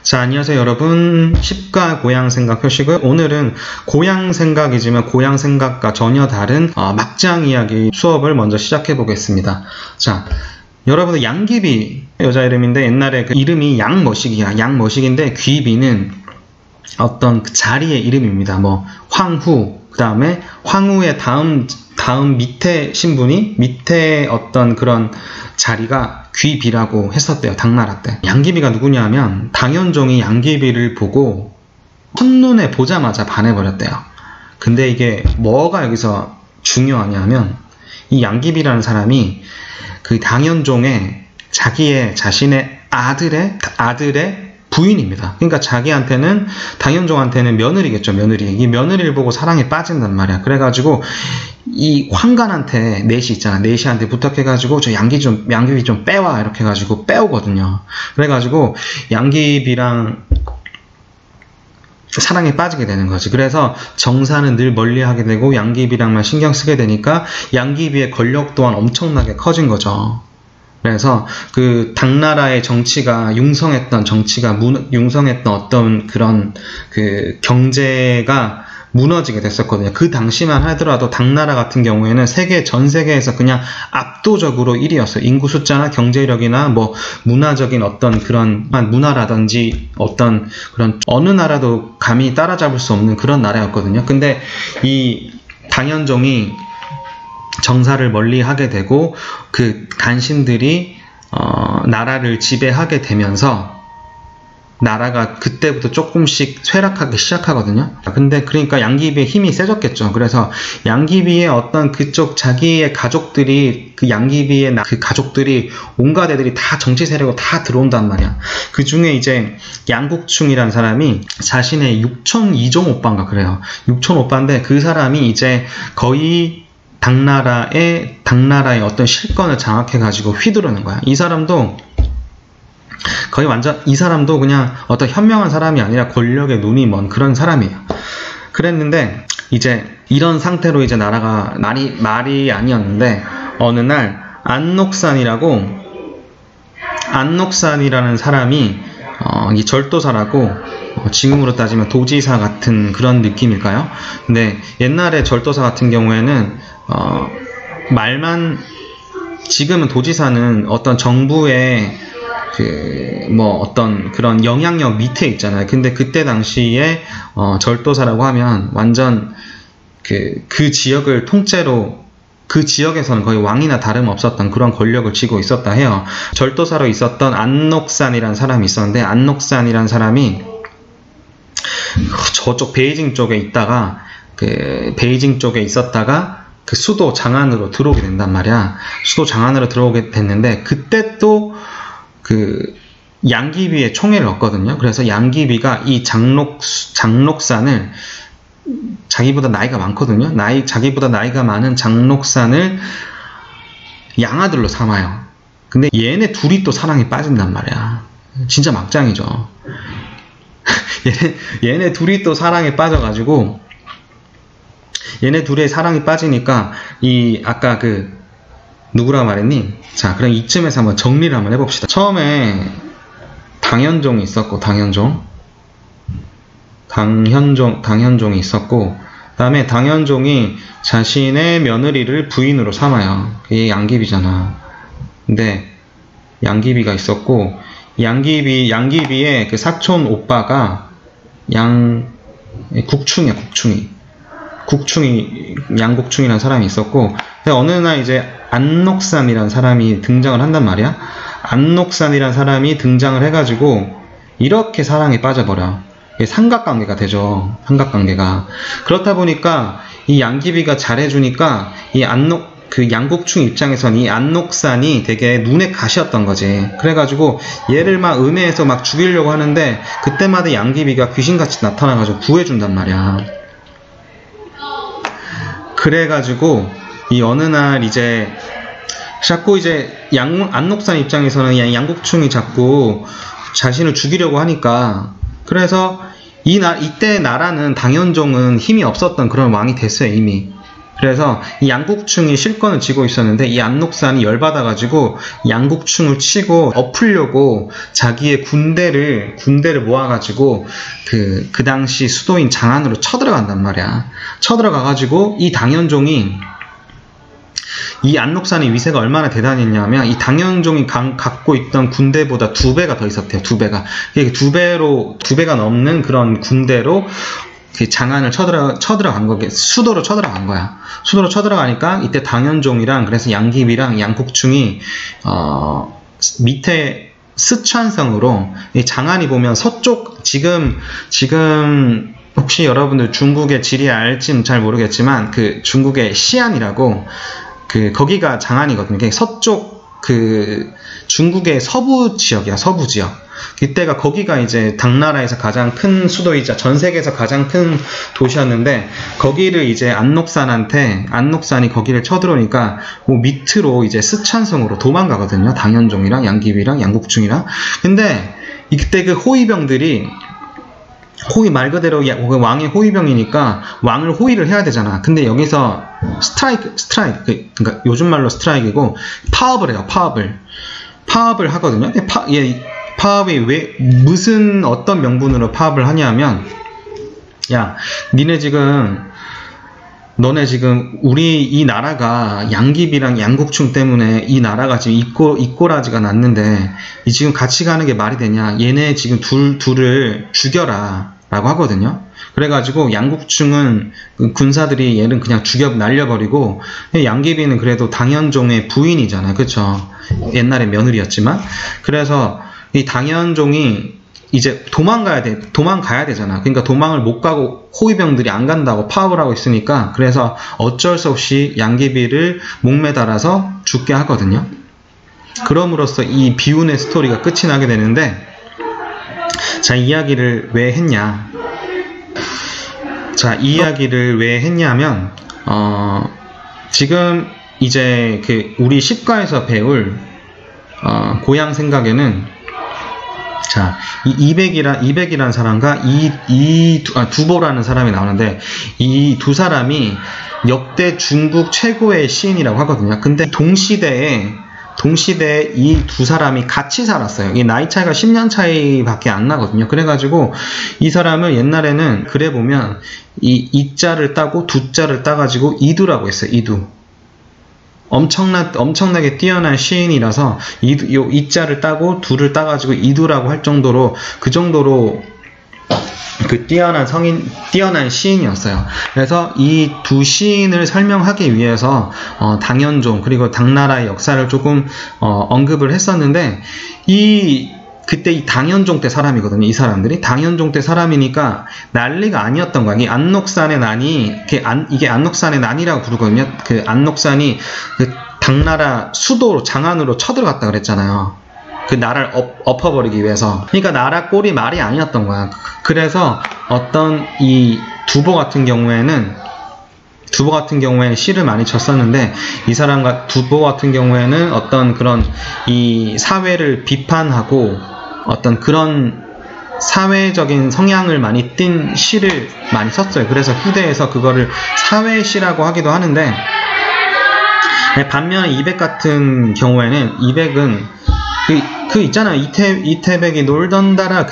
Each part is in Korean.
자, 안녕하세요 여러분. 십가 고향생각 표식을 오늘은 고향생각이지만 고향생각과 전혀 다른 막장 이야기 수업을 먼저 시작해 보겠습니다. 자, 여러분들 양귀비 여자 이름인데 옛날에 그 이름이 양머식이야. 양머식인데 귀비는 어떤 그 자리의 이름입니다. 뭐 황후, 그 다음에 황후의 다음 밑에 신분이 밑에 어떤 그런 자리가 귀비라고 했었대요. 당나라 때. 양귀비가 누구냐 하면 당현종이 양귀비를 보고 첫눈에 보자마자 반해버렸대요. 근데 이게 뭐가 여기서 중요하냐 하면 이 양귀비라는 사람이 그 당현종의 자신의 아들의 부인입니다. 그러니까 자기한테는 당현종한테는 며느리겠죠. 며느리. 이 며느리를 보고 사랑에 빠진단 말이야. 그래가지고 이 황간한테 내시 있잖아. 내시한테 부탁해가지고 저 양귀비 좀 빼와 이렇게 해가지고 빼오거든요. 그래가지고 양귀비랑 사랑에 빠지게 되는 거지. 그래서 정사는 늘 멀리하게 되고 양귀비랑만 신경 쓰게 되니까 양귀비의 권력 또한 엄청나게 커진 거죠. 그래서 그 당나라의 정치가 융성했던 어떤 그런 그 경제가 무너지게 됐었거든요. 그 당시만 하더라도 당나라 같은 경우에는 전 세계에서 그냥 압도적으로 1위였어요. 인구 숫자나 경제력이나 뭐 문화적인 어떤 그런 문화라든지 어떤 그런 어느 나라도 감히 따라잡을 수 없는 그런 나라였거든요. 근데 이 당현종이 정사를 멀리하게 되고 그 간신들이 나라를 지배하게 되면서 나라가 그때부터 조금씩 쇠락하기 시작하거든요. 근데 그러니까 양귀비의 힘이 세졌겠죠. 그래서 양귀비의 어떤 그쪽 자기의 가족들이 그 양귀비의 그 가족들이 온갖 애들이 다 정치 세력으로 다 들어온단 말이야. 그 중에 이제 양국충이라는 사람이 자신의 육촌 이종 오빠인가 그래요. 육촌 오빠인데 그 사람이 이제 거의 당나라의 어떤 실권을 장악해가지고 휘두르는 거야. 이 사람도 그냥 어떤 현명한 사람이 아니라 권력에 눈이 먼 그런 사람이에요. 그랬는데 이제 이런 상태로 이제 나라가 말이 아니었는데 어느 날 안녹산이라는 사람이 이 절도사라고 지금으로 따지면 도지사 같은 그런 느낌일까요? 근데 옛날에 절도사 같은 경우에는 지금은 도지사는 어떤 정부의 어떤 그런 영향력 밑에 있잖아요. 근데 그때 당시에 절도사라고 하면 완전 그 지역을 통째로 그 지역에서는 거의 왕이나 다름없었던 그런 권력을 쥐고 있었다 해요. 절도사로 있었던 안녹산이라는 사람이 있었는데 안녹산이라는 사람이 저쪽 베이징 쪽에 있다가 그 수도 장안으로 들어오게 된단 말이야. 수도 장안으로 들어오게 됐는데 그때 또 그 양귀비의 총애를 얻거든요. 그래서 양귀비가 이 장녹산을 자기보다 나이가 많거든요. 자기보다 나이가 많은 장녹산을 양아들로 삼아요. 근데 얘네 둘이 또 사랑에 빠진단 말이야. 진짜 막장이죠. 얘네 둘이 또 사랑에 빠져가지고 얘네 둘의 사랑이 빠지니까 아까 누구라고 말했니? 자, 그럼 이쯤에서 한번 정리를 한번 해봅시다. 처음에 당현종이 있었고, 당현종이 있었고, 그 다음에 당현종이 자신의 며느리를 부인으로 삼아요. 그게 양귀비잖아. 근데 양귀비가 있었고, 양귀비의 그 사촌 오빠가 양국충이야, 양국충이라는 사람이 있었고, 근데 어느 날 이제 안녹산이라는 사람이 등장을 한단 말이야. 안녹산이라는 사람이 등장을 해가지고 이렇게 사랑에 빠져버려. 삼각관계가 되죠. 삼각관계가. 그렇다 보니까 이 양귀비가 잘해주니까 그 양국충 입장에선 이 안녹산이 되게 눈에 가시였던 거지. 그래가지고 얘를 막 음해해서 막 죽이려고 하는데 그때마다 양귀비가 귀신같이 나타나가지고 구해준단 말이야. 그래가지고 이 어느 날 이제 자꾸 이제 안녹산 입장에서는 양국충이 자꾸 자신을 죽이려고 하니까 그래서 이때 나라는 당현종은 힘이 없었던 그런 왕이 됐어요 이미. 그래서 이 양국충이 실권을 쥐고 있었는데 이 안록산이 열받아가지고 양국충을 치고 엎으려고 자기의 군대를 모아가지고 그 당시 수도인 장안으로 쳐들어간단 말이야. 쳐들어가가지고 이 당연종이 이 안록산의 위세가 얼마나 대단했냐면 이 당연종이 갖고 있던 군대보다 2배가 더 있었대요. 2배가. 이게 2배가 넘는 그런 군대로 그 장안을 쳐들어간 거게 수도로 쳐들어간 거야. 수도로 쳐들어가니까 이때 당연종이랑 그래서 양귀비랑 양국충이 밑에 스촨성으로 이 장안이 보면 서쪽 지금 혹시 여러분들 중국의 지리 알지는 잘 모르겠지만 그 중국의 시안이라고 거기가 장안이거든요. 서쪽 중국의 서부 지역이야. 서부 지역. 이때가 거기가 이제 당나라에서 가장 큰 수도이자 전 세계에서 가장 큰 도시였는데 거기를 이제 안록산이 거기를 쳐들어오니까 밑으로 이제 스촨성으로 도망가거든요. 당연종이랑 양귀비랑 양국충이랑. 근데 이때 그 호위병들이 말 그대로 왕의 호위병이니까 왕을 호위를 해야 되잖아. 근데 여기서 스트라이크 그러니까 요즘 말로 스트라이크이고 파업을 해요. 파업을 하거든요. 파업이 무슨 어떤 명분으로 파업을 하냐면 야 너네 지금 우리 이 나라가 양귀비랑 양국충 때문에 이 나라가 지금 이꼬라지가 났는데 이 지금 같이 가는 게 말이 되냐. 얘네 지금 둘을 죽여라 라고 하거든요. 그래가지고 양국충은 군사들이 얘는 그냥 날려버리고 양귀비는 그래도 당연종의 부인이잖아요. 그쵸? 옛날에 며느리였지만. 그래서 이 당연종이 이제 도망가야 되잖아. 그러니까 도망을 못 가고 호위병들이 안 간다고 파업을 하고 있으니까 그래서 어쩔 수 없이 양귀비를 목매달아서 죽게 하거든요. 그럼으로써 이 비운의 스토리가 끝이 나게 되는데 자, 이 이야기를 왜 했냐? 자, 이 이야기를 왜 했냐면 지금 이제 우리 십가에서 배울 고향 생각에는 자, 이 200이라는 사람과 두보라는 사람이 나오는데 이 두 사람이 역대 중국 최고의 시인이라고 하거든요. 근데 동시대에 이 두 사람이 같이 살았어요. 이 나이 차이가 10년 차이밖에 안 나거든요. 그래가지고 이 사람을 옛날에는 글에 보면 이자를 따고 두자를 따가지고 이두라고 했어요. 이두. 엄청나게 뛰어난 시인이라서 이자를 따고 두를 따가지고 이두라고 할 정도로 그 정도로 뛰어난 시인이었어요. 그래서 이 두 시인을 설명하기 위해서 당연종 그리고 당나라의 역사를 조금 언급을 했었는데 그때 이 당연종 때 사람이거든요. 이 사람들이 당연종 때 사람이니까 난리가 아니었던 거야. 이 안록산의 난이 이게 안록산의 난이라고 부르거든요. 그 안록산이 그 당나라 수도 장안으로 쳐들어갔다 그랬잖아요. 그 나라를 엎어버리기 위해서. 그러니까 나라 꼴이 말이 아니었던 거야. 그래서 어떤 이 두보 같은 경우에는 시를 많이 쳤었는데 이 사람과 두보 같은 경우에는 어떤 그런 이 사회를 비판하고 어떤 그런 사회적인 성향을 많이 띤 시를 많이 썼어요. 그래서 후대에서 그거를 사회시라고 하기도 하는데 반면에 200 같은 경우에는 200은 있잖아요. 이태백이 놀던 달아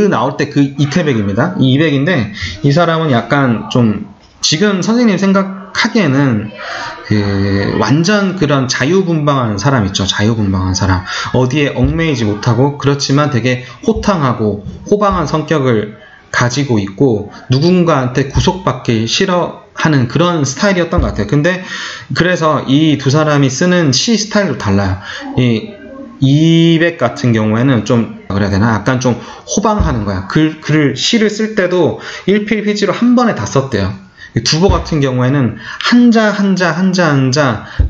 나올 때 그 이태백입니다. 이 200인데 이 사람은 약간 좀 지금 선생님 생각하기에는 완전 그런 자유분방한 사람 있죠. 자유분방한 사람. 어디에 얽매이지 못하고 그렇지만 되게 호탕하고 호방한 성격을 가지고 있고 누군가한테 구속받기 싫어하는 그런 스타일이었던 것 같아요. 근데 그래서 이 두 사람이 쓰는 시 스타일도 달라요. 200 같은 경우에는 좀 그래야 되나? 약간 좀 호방하는 거야. 시를 쓸 때도 일필휘지로 한 번에 다 썼대요. 두보 같은 경우에는 한자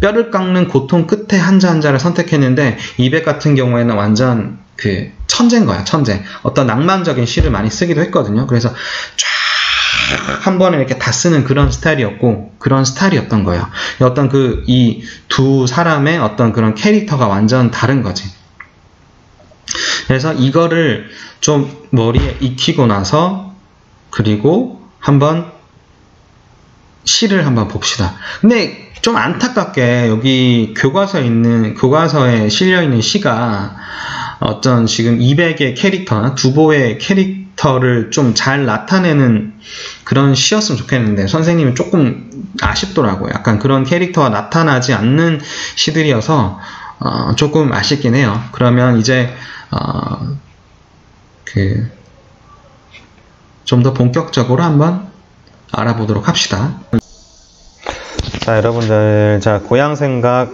뼈를 깎는 고통 끝에 한자를 선택했는데 200 같은 경우에는 완전 천재인 거야. 천재. 어떤 낭만적인 시를 많이 쓰기도 했거든요. 그래서 쫙 한 번에 이렇게 다 쓰는 그런 스타일이었던 거예요. 어떤 이 두 사람의 어떤 그런 캐릭터가 완전 다른 거지. 그래서 이거를 좀 머리에 익히고 나서 그리고 한번 시를 한번 봅시다. 근데 좀 안타깝게 여기 교과서에 실려있는 시가 어떤 지금 200의 캐릭터, 두보의 캐릭터를 좀 잘 나타내는 그런 시였으면 좋겠는데 선생님이 조금 아쉽더라고요. 약간 그런 캐릭터가 나타나지 않는 시들이어서 조금 아쉽긴 해요. 그러면 이제 좀 더 본격적으로 한번 알아보도록 합시다. 자, 여러분들, 자, 고향생각에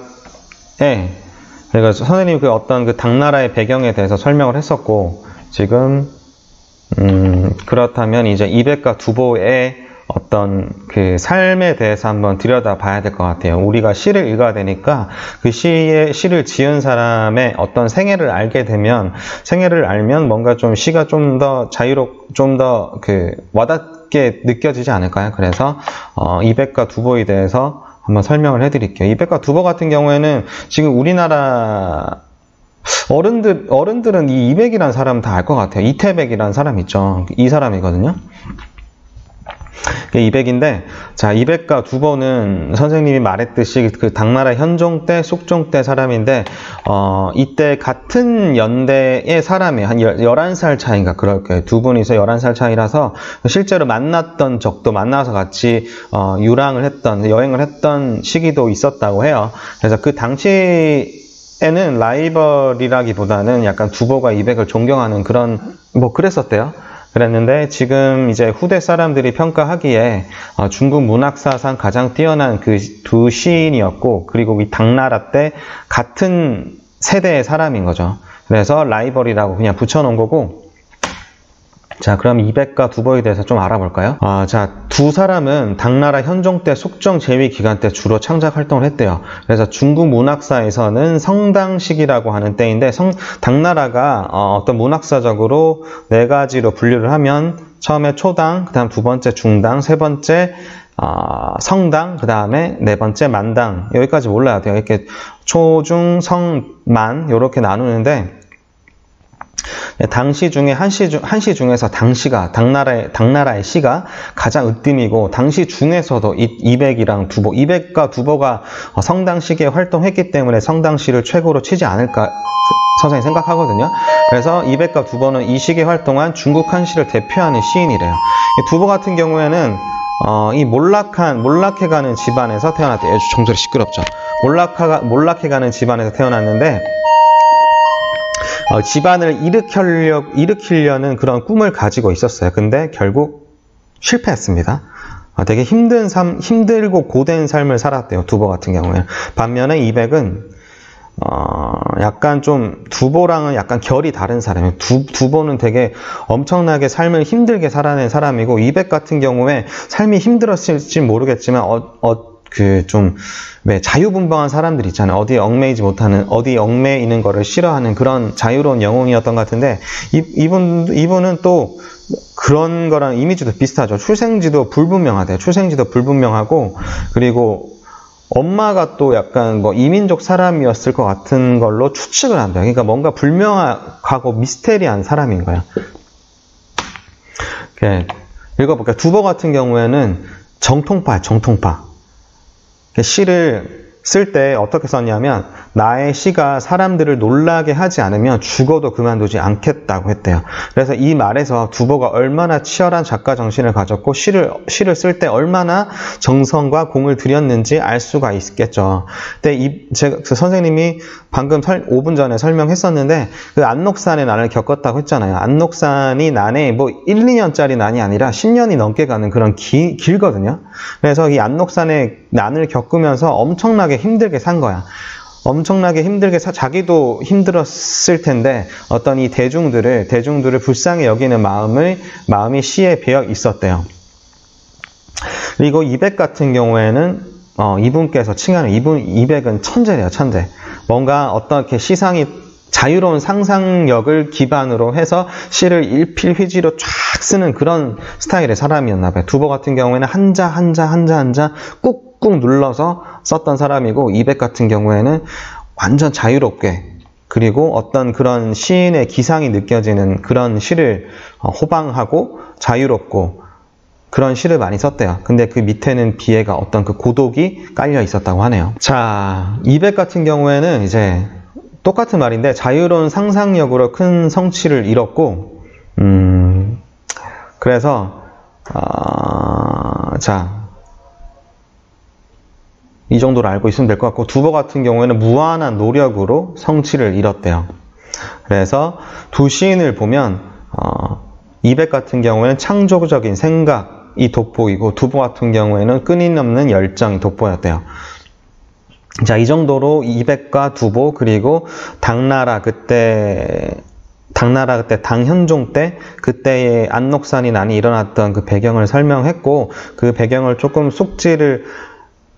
제가 선생님이 그 어떤 그 당나라의 배경에 대해서 설명을 했었고, 지금 그렇다면 이제 이백과 두보의 어떤 그 삶에 대해서 한번 들여다봐야 될 것 같아요. 우리가 시를 읽어야 되니까 그 시를 지은 사람의 어떤 생애를 알면 뭔가 좀 시가 좀 더 좀 더 와닿게 느껴지지 않을까요? 그래서 이백과 두보에 대해서 한번 설명을 해드릴게요. 이백과 두보 같은 경우에는 지금 우리나라 어른들은 이 이백이라는 사람 다 알 것 같아요. 이태백이라는 사람 있죠. 이 사람이거든요. 이백인데, 자, 이백과 두보는 선생님이 말했듯이 그 당나라 현종 때, 숙종 때 사람인데, 이때 같은 연대의 사람이 한 11살 차이인가 그럴 거예요. 두 분이서 11살 차이라서 실제로 만나서 같이 여행을 했던 시기도 있었다고 해요. 그래서 그 당시에는 라이벌이라기보다는 약간 두보가 이백을 존경하는 그랬었대요. 그랬는데 지금 이제 후대 사람들이 평가하기에 중국 문학사상 가장 뛰어난 그 두 시인이었고, 그리고 이 당나라 때 같은 세대의 사람인 거죠. 그래서 라이벌이라고 그냥 붙여놓은 거고. 자, 그럼 이백과 두보에 대해서 좀 알아볼까요? 자, 두 사람은 당나라 현종 때 숙종 제위 기간 때 주로 창작 활동을 했대요. 그래서 중국 문학사에서는 성당시기라고 하는 때인데, 당나라가 어떤 문학사적으로 네 가지로 분류를 하면, 처음에 초당, 그 다음 두 번째 중당, 세 번째 성당, 그 다음에 네 번째 만당. 여기까지 몰라야 돼요. 이렇게 초, 중, 성, 만 이렇게 나누는데, 당시 중에 한시 중에서 당나라의 시가 가장 으뜸이고, 당시 중에서도 이백이랑 두보, 이백과 두보가 성당시기에 활동했기 때문에 성당시를 최고로 치지 않을까 선생님이 생각하거든요. 그래서 이백과 두보는 이 시기에 활동한 중국 한시를 대표하는 시인이래요. 두보 같은 경우에는 이 몰락해가는 집안에서 태어났대요. 정절이 시끄럽죠. 몰락해가는 집안에서 태어났는데, 집안을 일으키려는 그런 꿈을 가지고 있었어요. 근데 결국 실패했습니다. 되게 힘들고 고된 삶을 살았대요. 두보 같은 경우에는. 반면에 이백은 약간 좀 두보랑은 약간 결이 다른 사람이에요. 두보는 되게 엄청나게 삶을 힘들게 살아낸 사람이고, 이백 같은 경우에 삶이 힘들었을지 모르겠지만 왜 자유분방한 사람들 있잖아요. 어디에 얽매이는 거를 싫어하는 그런 자유로운 영웅이었던 것 같은데, 이분은 또 그런 거랑 이미지도 비슷하죠. 출생지도 불분명하고, 그리고 엄마가 또 약간 이민족 사람이었을 것 같은 걸로 추측을 한다. 그러니까 뭔가 불명하고 미스테리한 사람인 거야. 읽어볼게요. 두보 같은 경우에는 정통파. 시를 쓸 때 어떻게 썼냐면, 나의 시가 사람들을 놀라게 하지 않으면 죽어도 그만두지 않겠다고 했대요. 그래서 이 말에서 두보가 얼마나 치열한 작가 정신을 가졌고 시를 쓸 때 얼마나 정성과 공을 들였는지 알 수가 있겠죠. 근데 그 선생님이 방금 5분 전에 설명했었는데, 그 안록산의 난을 겪었다고 했잖아요. 안록산이 난에 1, 2년짜리 난이 아니라 10년이 넘게 가는 그런 길거든요. 그래서 이 안록산의 난을 겪으면서 엄청나게 힘들게 산 거야. 자기도 힘들었을 텐데, 어떤 이 대중들을 불쌍히 여기는 마음이 시에 배어 있었대요. 그리고 이백 같은 경우에는, 이분께서 칭하는 이백은 천재래요, 천재. 뭔가 어떻게 자유로운 상상력을 기반으로 해서 시를 일필휘지로 쫙 쓰는 그런 스타일의 사람이었나 봐요. 두보 같은 경우에는 한자 꾹꾹 눌러서 썼던 사람이고, 이백 같은 경우에는 완전 자유롭게, 그리고 어떤 그런 시인의 기상이 느껴지는 그런 시를 호방하고 자유롭고 그런 시를 많이 썼대요. 근데 그 밑에는 비애가 어떤 그 고독이 깔려 있었다고 하네요. 자, 200 같은 경우에는 이제 똑같은 말인데 자유로운 상상력으로 큰 성취를 이뤘고, 그래서 자, 이 정도로 알고 있으면 될 것 같고, 두보 같은 경우에는 무한한 노력으로 성취를 이뤘대요. 그래서 두 시인을 보면 200 같은 경우에는 창조적인 생각이 돋보이고, 두보 같은 경우에는 끊임없는 열정이 돋보였대요. 자, 이 정도로 200과 두보, 그리고 당나라 그때 당현종 때 그때의 안록산이 난이 일어났던 그 배경을 설명했고, 그 배경을 조금 숙지를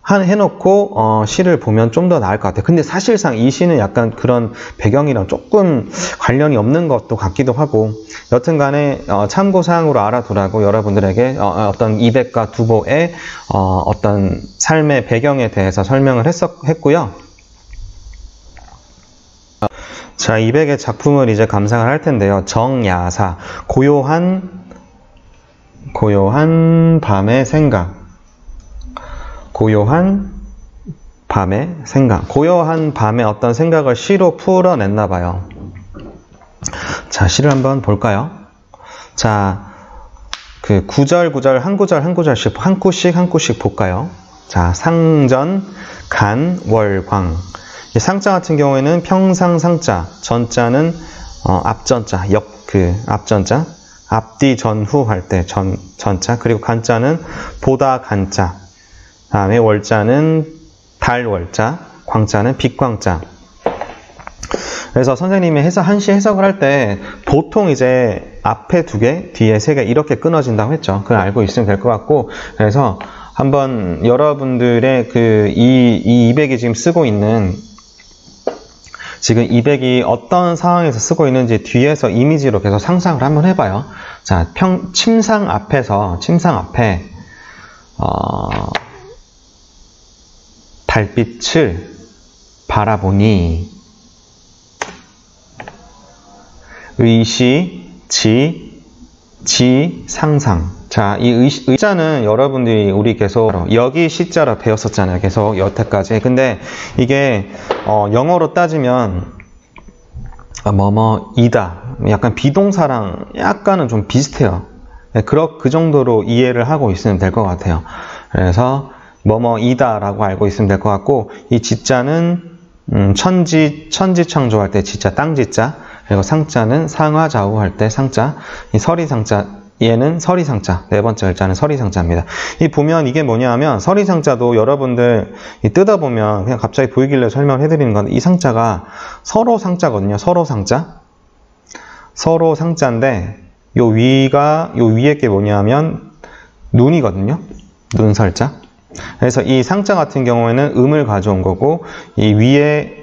해놓고 시를 보면 좀 더 나을 것 같아요. 근데 사실상 이 시는 약간 그런 배경이랑 조금 관련이 없는 것도 같기도 하고, 여튼간에 참고사항으로 알아두라고 여러분들에게 어떤 200과 두보의 어떤 삶의 배경에 대해서 설명을 했고요. 자, 200의 작품을 이제 감상을 할 텐데요. 정야사, 고요한 밤의 생각. 고요한 밤의 생각. 고요한 밤에 어떤 생각을 시로 풀어냈나 봐요. 자, 시를 한번 볼까요? 자, 그 구절 한 구절씩 한 구씩 볼까요? 자, 상전, 간, 월, 광. 상자 같은 경우에는 평상 상자, 전자는 앞전자, 앞전자, 앞뒤 전후 할 때 전자, 그리고 간자는 보다 간자, 다음에 월자는 달 월자, 광자는 빛광자. 그래서 선생님이 한시 해석을 할 때 보통 이제 앞에 2개, 뒤에 3개 이렇게 끊어진다고 했죠. 그걸 알고 있으면 될 것 같고, 그래서 한번 여러분들의 이 200이 지금 쓰고 있는, 지금 200이 어떤 상황에서 쓰고 있는지 뒤에서 이미지로 계속 상상을 한번 해봐요. 자, 침상 앞에 달빛을 바라보니 의시, 지, 상상. 자, 이 의자는 여러분들이 우리 계속 여기 시자로 배웠었잖아요. 계속 여태까지. 근데 이게 영어로 따지면 뭐뭐이다. 약간 비동사랑 약간은 좀 비슷해요. 그 정도로 이해를 하고 있으면 될 것 같아요. 그래서 뭐뭐이다 라고 알고 있으면 될 것 같고, 이 지자는 천지 창조할 때 지자, 땅지자, 그리고 상자는 상하좌우 할 때 상자, 이 서리상자, 얘는 서리상자, 네 번째 글자는 서리상자입니다. 이 보면 이게 뭐냐 하면, 서리상자도 여러분들 뜯어보면 그냥 갑자기 보이길래 설명을 해드리는 건데, 이 상자가 서로상자거든요. 서로상자인데, 요 위에 게 뭐냐 하면 눈이거든요. 눈설자. 그래서 이 상자 같은 경우에는 음을 가져온 거고, 이 위에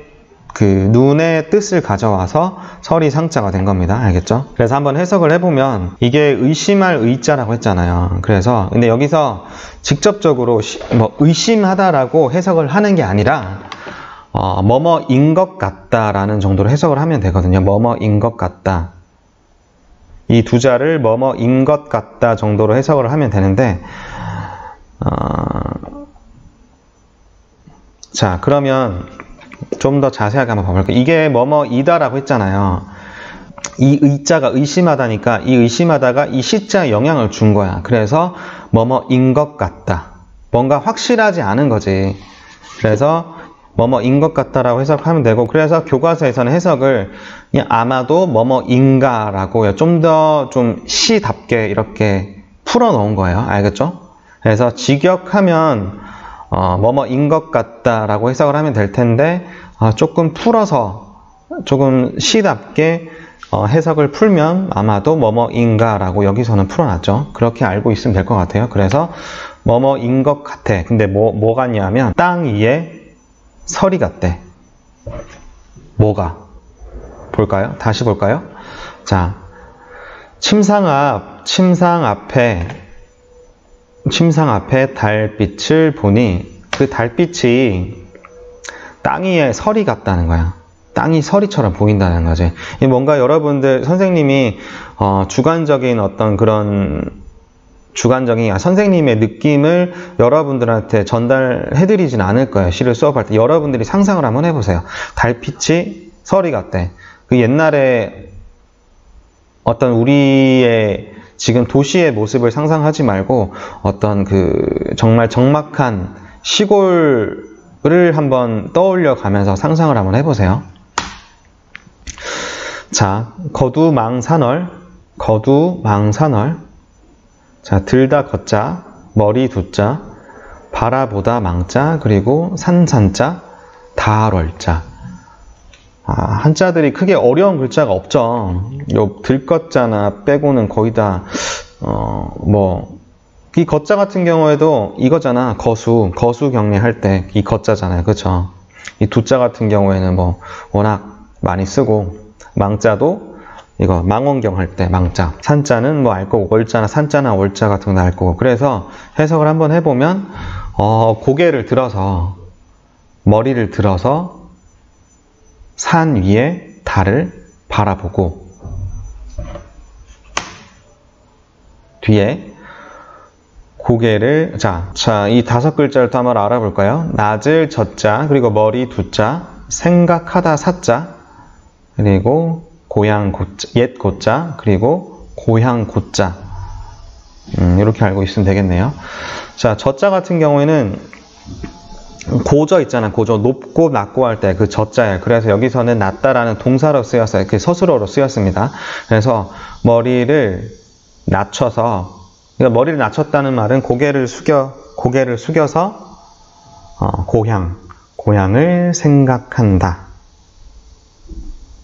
그 눈의 뜻을 가져와서 서리상자가 된 겁니다. 알겠죠? 그래서 한번 해석을 해보면, 이게 의심할 의자라고 했잖아요. 그래서 근데 여기서 직접적으로 의심하다라고 해석을 하는 게 아니라 뭐뭐인 것 같다라는 정도로 해석을 하면 되거든요. 뭐뭐인 것 같다. 이 두 자를 뭐뭐인 것 같다 정도로 해석을 하면 되는데, 자, 그러면 좀 더 자세하게 한번 봐볼게요. 이게 뭐뭐이다라고 했잖아요. 이 의자가 의심하다니까, 이 의심하다가 이 시자에 영향을 준 거야. 그래서 뭐뭐인 것 같다. 뭔가 확실하지 않은 거지. 그래서 뭐뭐인 것 같다라고 해석하면 되고, 그래서 교과서에서는 해석을 그냥 아마도 뭐뭐인가라고 좀 더 좀 시답게 이렇게 풀어 놓은 거예요. 알겠죠? 그래서 직역하면 뭐뭐인 것 같다라고 해석을 하면 될 텐데, 조금 풀어서 조금 시답게 해석을 풀면 아마도 뭐뭐인가라고 여기서는 풀어놨죠. 그렇게 알고 있으면 될 것 같아요. 그래서 뭐뭐인 것 같아. 근데 뭐 같냐면 땅 위에 서리 같대. 뭐가? 볼까요? 다시 볼까요? 자, 침상 앞에 달빛을 보니, 그 달빛이 땅 위에 서리 같다는 거야. 땅이 서리처럼 보인다는 거지. 뭔가 여러분들 선생님이 주관적인 어떤 그런 주관적인 선생님의 느낌을 여러분들한테 전달해드리진 않을 거예요. 시를 수업할 때 여러분들이 상상을 한번 해보세요. 달빛이 서리 같대. 그 옛날에 어떤 우리의 지금 도시의 모습을 상상하지 말고 어떤 그 정말 적막한 시골을 한번 떠올려 가면서 상상을 한번 해보세요. 자, 거두망산월, 거두망산월. 자, 들다 걷자, 머리 두자, 바라보다 망자, 그리고 산산자, 다월자. 한자들이 크게 어려운 글자가 없죠. 요 들것자나 빼고는 거의 다 이 거자 같은 경우에도 이거잖아. 거수 경례 할 때 이 거자잖아요. 그쵸? 이 두자 같은 경우에는 뭐 워낙 많이 쓰고, 망자도 이거 망원경 할 때 망자, 산자는 뭐 알 거고, 월자나 산자나 월자 같은 거 알 거고. 그래서 해석을 한번 해보면 고개를 들어서, 머리를 들어서 산 위에 달을 바라보고, 뒤에 고개를, 자, 이 5글자를 또 한번 알아볼까요? 낮을 젖자, 그리고 머리 두자, 생각하다 사자, 그리고 고향 고자, 옛 고자, 그리고 고향 고자. 이렇게 알고 있으면 되겠네요. 자, 젖자 같은 경우에는 고저 있잖아. 고저, 높고 낮고 할 때 그 젖자예요. 그래서 여기서는 낮다라는 동사로 쓰였어요. 그 서술어로 쓰였습니다. 그래서 머리를 낮춰서, 그러니까 머리를 낮췄다는 말은 고개를 숙여서 고향을 생각한다.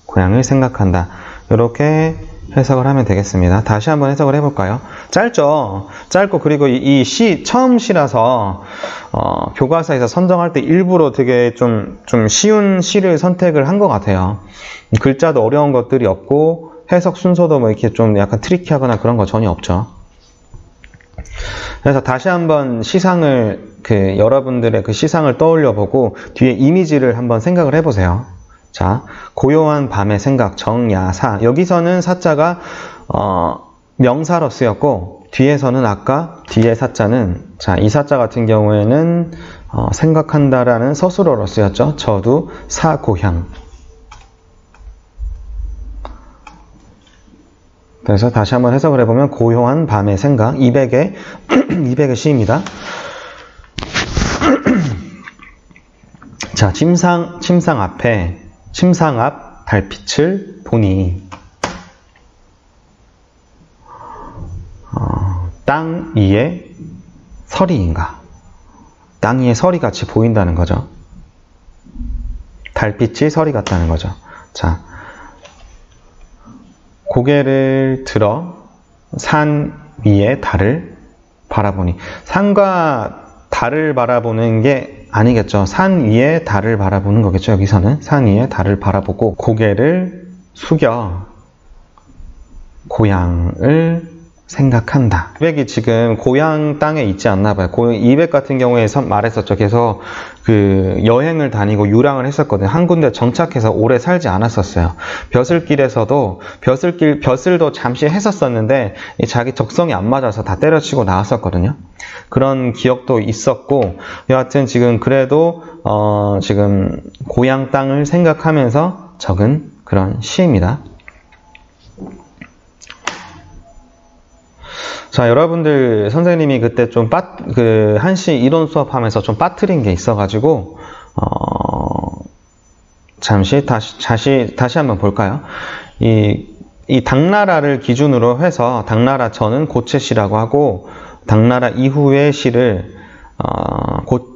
고향을 생각한다. 이렇게 해석을 하면 되겠습니다. 다시 한번 해석을 해볼까요? 짧죠? 짧고, 그리고 이 시, 처음 시라서, 교과서에서 선정할 때 일부러 되게 좀 쉬운 시를 선택을 한 것 같아요. 글자도 어려운 것들이 없고, 해석 순서도 뭐 이렇게 좀 약간 트리키하거나 그런 거 전혀 없죠. 그래서 다시 한번 여러분들의 그 시상을 떠올려 보고, 뒤에 이미지를 한번 생각을 해보세요. 자, 고요한 밤의 생각, 정야사. 여기서는 사자가 명사로 쓰였고, 뒤에서는 아까 뒤에 사자는, 자, 이 사자 같은 경우에는 생각한다라는 서술어로 쓰였죠. 저두 사고향. 그래서 다시 한번 해석을 해보면, 고요한 밤의 생각, 200의 시입니다. 자, 침상 앞 달빛을 보니, 땅 위에 서리인가? 땅 위에 서리 같이 보인다는 거죠. 달빛이 서리 같다는 거죠. 자, 고개를 들어 산 위에 달을 바라보니, 산과 달을 바라보는 게 아니겠죠. 산 위에 달을 바라보는 거겠죠. 여기서는 산 위에 달을 바라보고, 고개를 숙여 고향을 생각한다. 200이 지금 고향 땅에 있지 않나 봐요. 200 같은 경우에 말했었죠. 그래서 그 여행을 다니고 유랑을 했었거든요. 한 군데 정착해서 오래 살지 않았었어요. 벼슬길에서도 벼슬도 잠시 했었었는데 자기 적성이 안 맞아서 다 때려치고 나왔었거든요. 그런 기억도 있었고, 여하튼 지금 그래도 지금 고향 땅을 생각하면서 적은 그런 시입니다. 자, 여러분들 선생님이 그때 좀 한시 이론 수업하면서 좀 빠뜨린 게 있어가지고 잠시 다시 한번 볼까요? 이 당나라를 기준으로 해서 당나라 전은 고체시라고 하고, 당나라 이후의 시를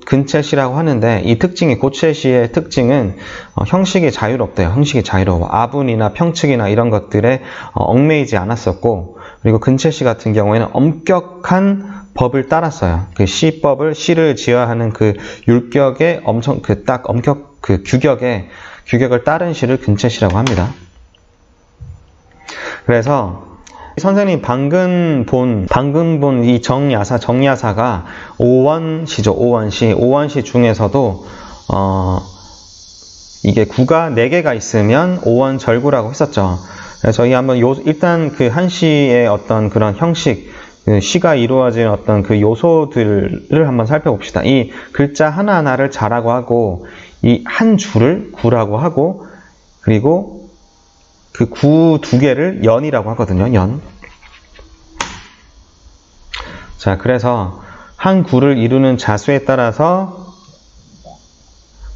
근체시라고 하는데, 이 특징이, 고체시의 특징은 형식이 자유롭대요. 형식이 자유로워. 아분이나 평측이나 이런 것들에 얽매이지 않았었고, 그리고 근체시 같은 경우에는 엄격한 법을 따랐어요. 그 시법을, 시를 지어야 하는 그 율격에 엄청 규격을 따른 시를 근체시라고 합니다. 그래서 선생님 방금 본 이 정야사가 오원시죠. 오원시 중에서도 이게 구가 4개가 있으면 오원절구라고 했었죠. 그래서 저희 한번 일단 그 한시의 어떤 그런 형식, 시가 이루어진 어떤 그 요소들을 한번 살펴봅시다. 이 글자 하나하나를 자라고 하고, 이 한 줄을 구라고 하고, 그리고 그 구 두 개를 연이라고 하거든요. 연. 자, 그래서 한 구를 이루는 자수에 따라서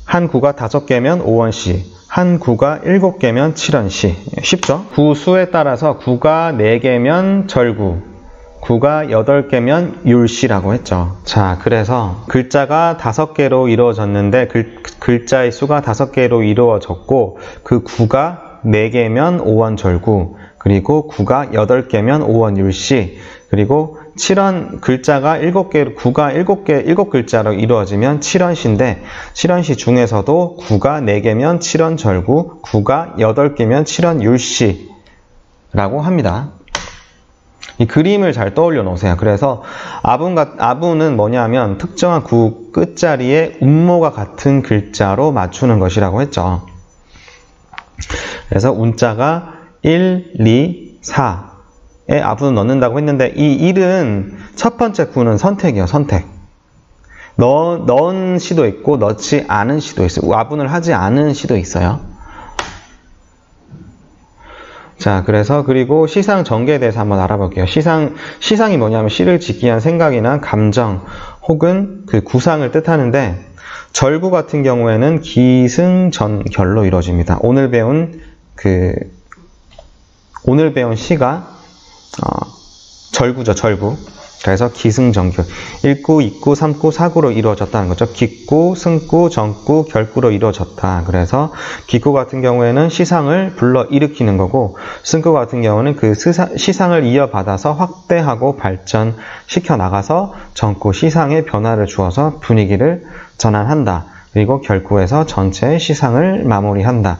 한 구가 5개면 5원씨, 한 구가 7개면 7원씨. 쉽죠? 구수에 따라서 구가 4개면 절구, 구가 8개면 율씨라고 했죠. 자, 그래서 글자가 5개로 이루어졌는데 글자의 수가 5개로 이루어졌고 그 구가 4개면 5원 절구, 그리고 구가 8개면 5원 율씨, 그리고 7원 글자가 7개, 구가 7글자로 이루어지면 7원시인데 7원시 중에서도 구가 4개면 7원 절구, 구가 8개면 7원 율씨라고 합니다. 이 그림을 잘 떠올려 놓으세요. 그래서 아분은 뭐냐면 특정한 구 끝자리에 운모가 같은 글자로 맞추는 것이라고 했죠. 그래서 운자가 1, 2, 4에 아분을 넣는다고 했는데 이 1은 첫 번째 구는 선택이에요. 선택. 넣은 시도 있고 넣지 않은 시도 있어요. 아분을 하지 않은 시도 있어요. 자, 그래서 그리고 시상 전개에 대해서 한번 알아볼게요. 시상이 뭐냐면 시를 짓기 위한 생각이나 감정 혹은 그 구상을 뜻하는데 절구 같은 경우에는 기승전결로 이루어집니다. 오늘 배운 시가 절구죠, 절구. 그래서 기승전결. 1구, 2구, 3구, 4구로 이루어졌다는 거죠. 기구, 승구, 전구, 결구로 이루어졌다. 그래서 기구 같은 경우에는 시상을 불러일으키는 거고, 승구 같은 경우는 그 시상을 이어받아서 확대하고 발전시켜 나가서 전구, 시상에 변화를 주어서 분위기를 전환한다. 그리고 결구에서 전체의 시상을 마무리한다.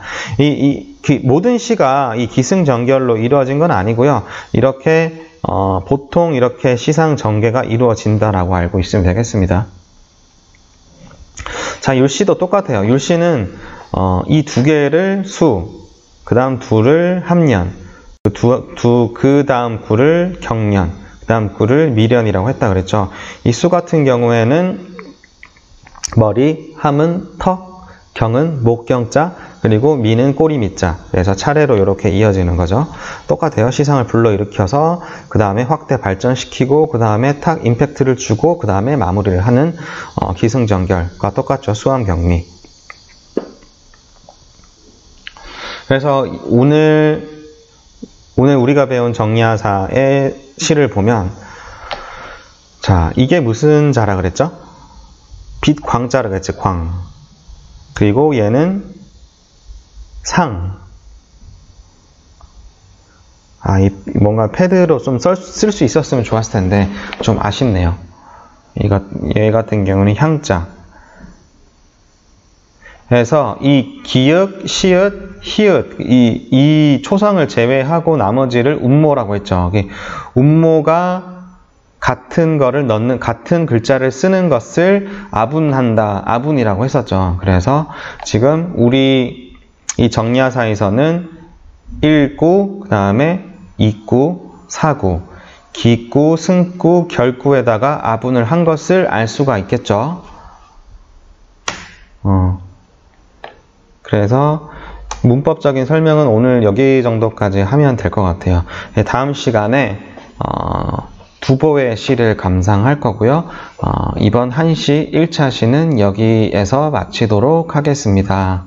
모든 시가 이 기승전결로 이루어진 건 아니고요. 이렇게 보통 이렇게 시상 전개가 이루어진다라고 알고 있으면 되겠습니다. 자, 율시도 똑같아요. 율시는 이 두 개를 수, 그 다음 두를 합년, 그 다음 구를 경년, 그 다음 구를 미련이라고 했다 그랬죠. 이 수 같은 경우에는 머리, 함은 턱, 경은 목경자, 그리고 미는 꼬리미자. 그래서 차례로 이렇게 이어지는 거죠. 똑같아요. 시상을 불러일으켜서 그 다음에 확대 발전시키고 그 다음에 탁 임팩트를 주고 그 다음에 마무리를 하는 기승전결과 똑같죠. 수암경미. 그래서 오늘 우리가 배운 정리하사의 시를 보면, 자, 이게 무슨 자라 그랬죠? 빛광자라 그랬지. 광. 그리고 얘는 상. 뭔가 패드로 좀 쓸 수 있었으면 좋았을 텐데 좀 아쉽네요. 얘 같은 경우는 향자. 그래서 이 기역, 시읒, 히읗 이 초성을 제외하고 나머지를 운모라고 했죠. 운모가 같은 글자를 쓰는 것을 아분한다, 아분이라고 했었죠. 그래서 지금 우리 이 정리하사에서는 1구, 그 다음에 2구, 4구, 기구, 승구, 결구에다가 아분을 한 것을 알 수가 있겠죠. 그래서 문법적인 설명은 오늘 여기 정도까지 하면 될 것 같아요. 다음 시간에 두보의 시를 감상할 거고요. 이번 한시 1차 시는 여기에서 마치도록 하겠습니다.